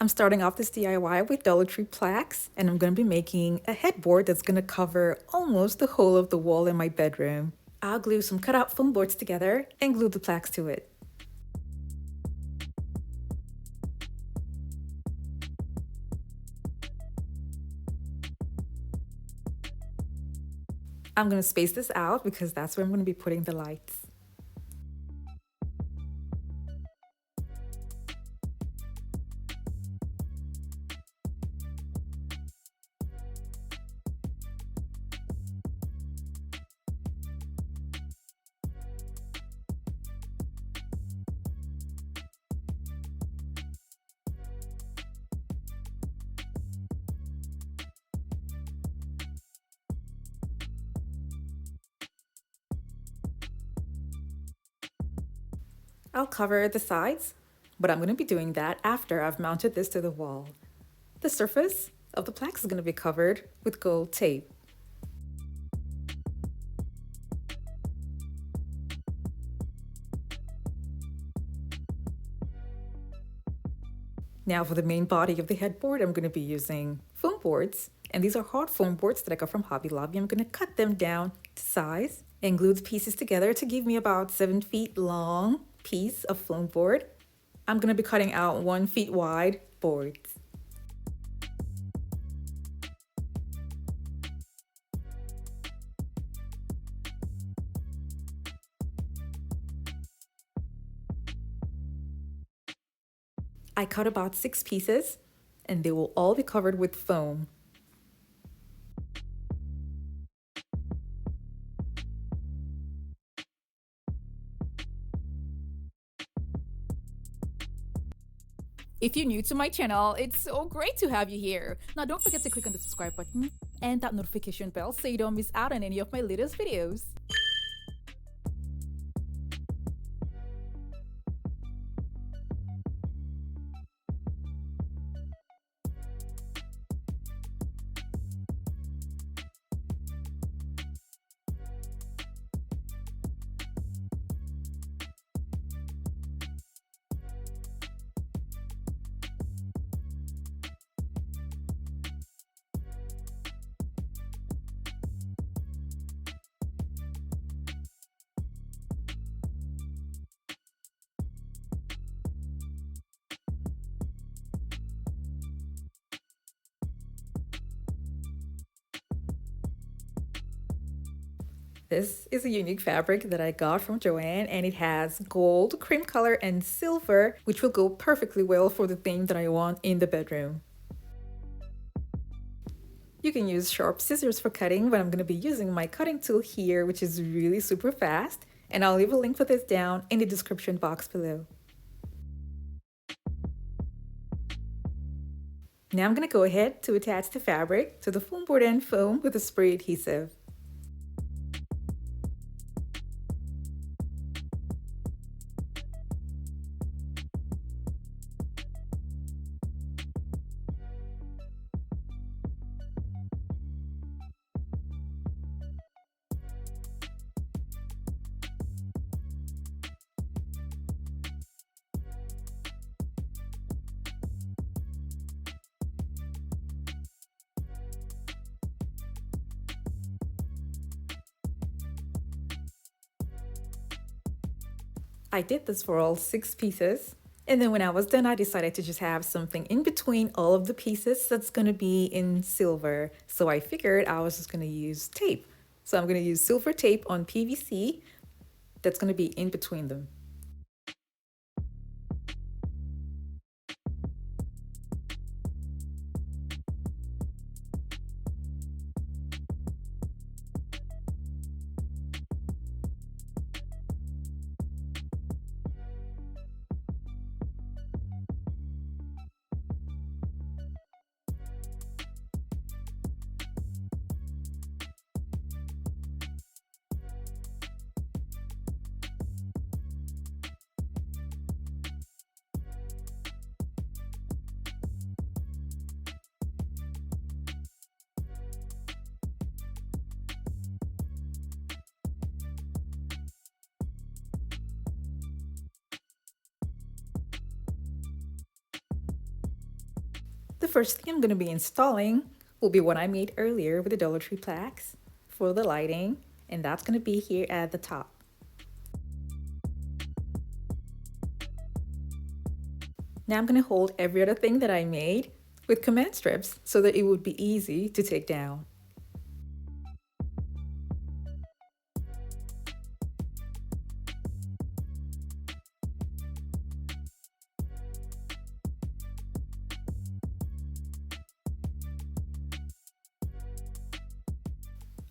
I'm starting off this DIY with Dollar Tree plaques, and I'm going to be making a headboard that's going to cover almost the whole of the wall in my bedroom. I'll glue some cutout foam boards together and glue the plaques to it. I'm going to space this out because that's where I'm going to be putting the lights. I'll cover the sides, but I'm going to be doing that after I've mounted this to the wall. The surface of the plaques is going to be covered with gold tape. Now for the main body of the headboard, I'm going to be using foam boards, and these are hard foam boards that I got from Hobby Lobby. I'm going to cut them down to size and glue the pieces together to give me about 7 feet long piece of foam board. I'm going to be cutting out 1 feet wide boards. I cut about 6 pieces, and they will all be covered with foam. If you're new to my channel, it's so great to have you here. Now don't forget to click on the subscribe button and that notification bell so you don't miss out on any of my latest videos. This is a unique fabric that I got from Joann, and it has gold, cream color, and silver, which will go perfectly well for the theme that I want in the bedroom. You can use sharp scissors for cutting, but I'm going to be using my cutting tool here, which is really super fast, and I'll leave a link for this down in the description box below. Now I'm going to go ahead to attach the fabric to the foam board and foam with a spray adhesive. I did this for all 6 pieces. And then when I was done, I decided to just have something in between all of the pieces that's going to be in silver. So I figured I was just going to use tape. So I'm going to use silver tape on PVC that's going to be in between them. The first thing I'm going to be installing will be what I made earlier with the Dollar Tree plaques for the lighting, and that's going to be here at the top. Now I'm going to hold every other thing that I made with command strips so that it would be easy to take down.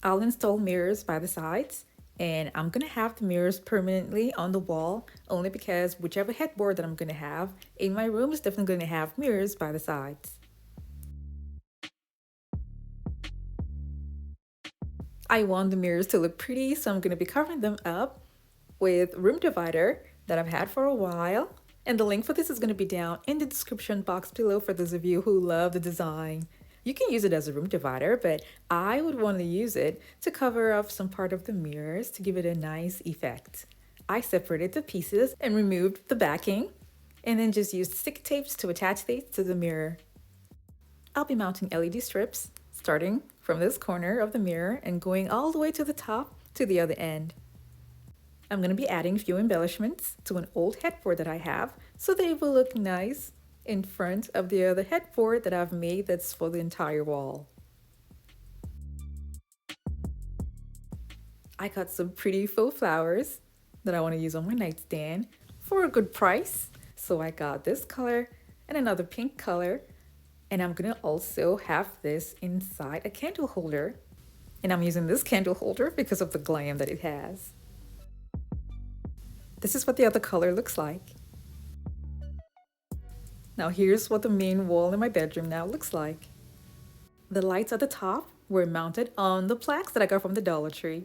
I'll install mirrors by the sides, and I'm gonna have the mirrors permanently on the wall only because whichever headboard that I'm gonna have in my room is definitely gonna have mirrors by the sides. I want the mirrors to look pretty, so I'm gonna be covering them up with room divider that I've had for a while. And the link for this is gonna be down in the description box below for those of you who love the design. You can use it as a room divider, but I would want to use it to cover up some part of the mirrors to give it a nice effect. I separated the pieces and removed the backing, and then just used stick tapes to attach these to the mirror. I'll be mounting LED strips, starting from this corner of the mirror and going all the way to the top to the other end. I'm going to be adding a few embellishments to an old headboard that I have so that it will look nice in front of the other headboard that I've made that's for the entire wall. I got some pretty faux flowers that I want to use on my nightstand for a good price. So I got this color and another pink color, and I'm gonna also have this inside a candle holder, and I'm using this candle holder because of the glam that it has. This is what the other color looks like. Now here's what the main wall in my bedroom now looks like. The lights at the top were mounted on the plaques that I got from the Dollar Tree.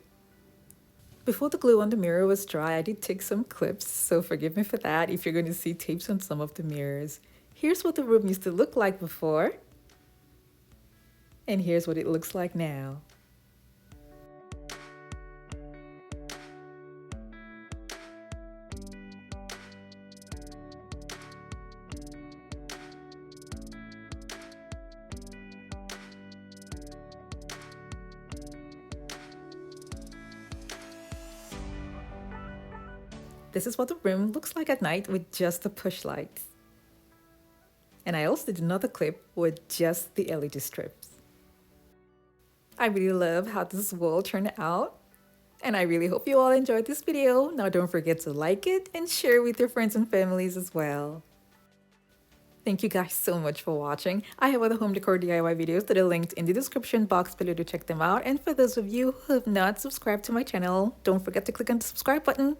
Before the glue on the mirror was dry, I did take some clips, so forgive me for that if you're going to see tapes on some of the mirrors. Here's what the room used to look like before, and here's what it looks like now. This is what the room looks like at night with just the push lights. And I also did another clip with just the LED strips. I really love how this wall turned out, and I really hope you all enjoyed this video. Now don't forget to like it and share with your friends and families as well. Thank you guys so much for watching. I have other home decor DIY videos that are linked in the description box below to check them out. And for those of you who have not subscribed to my channel, don't forget to click on the subscribe button.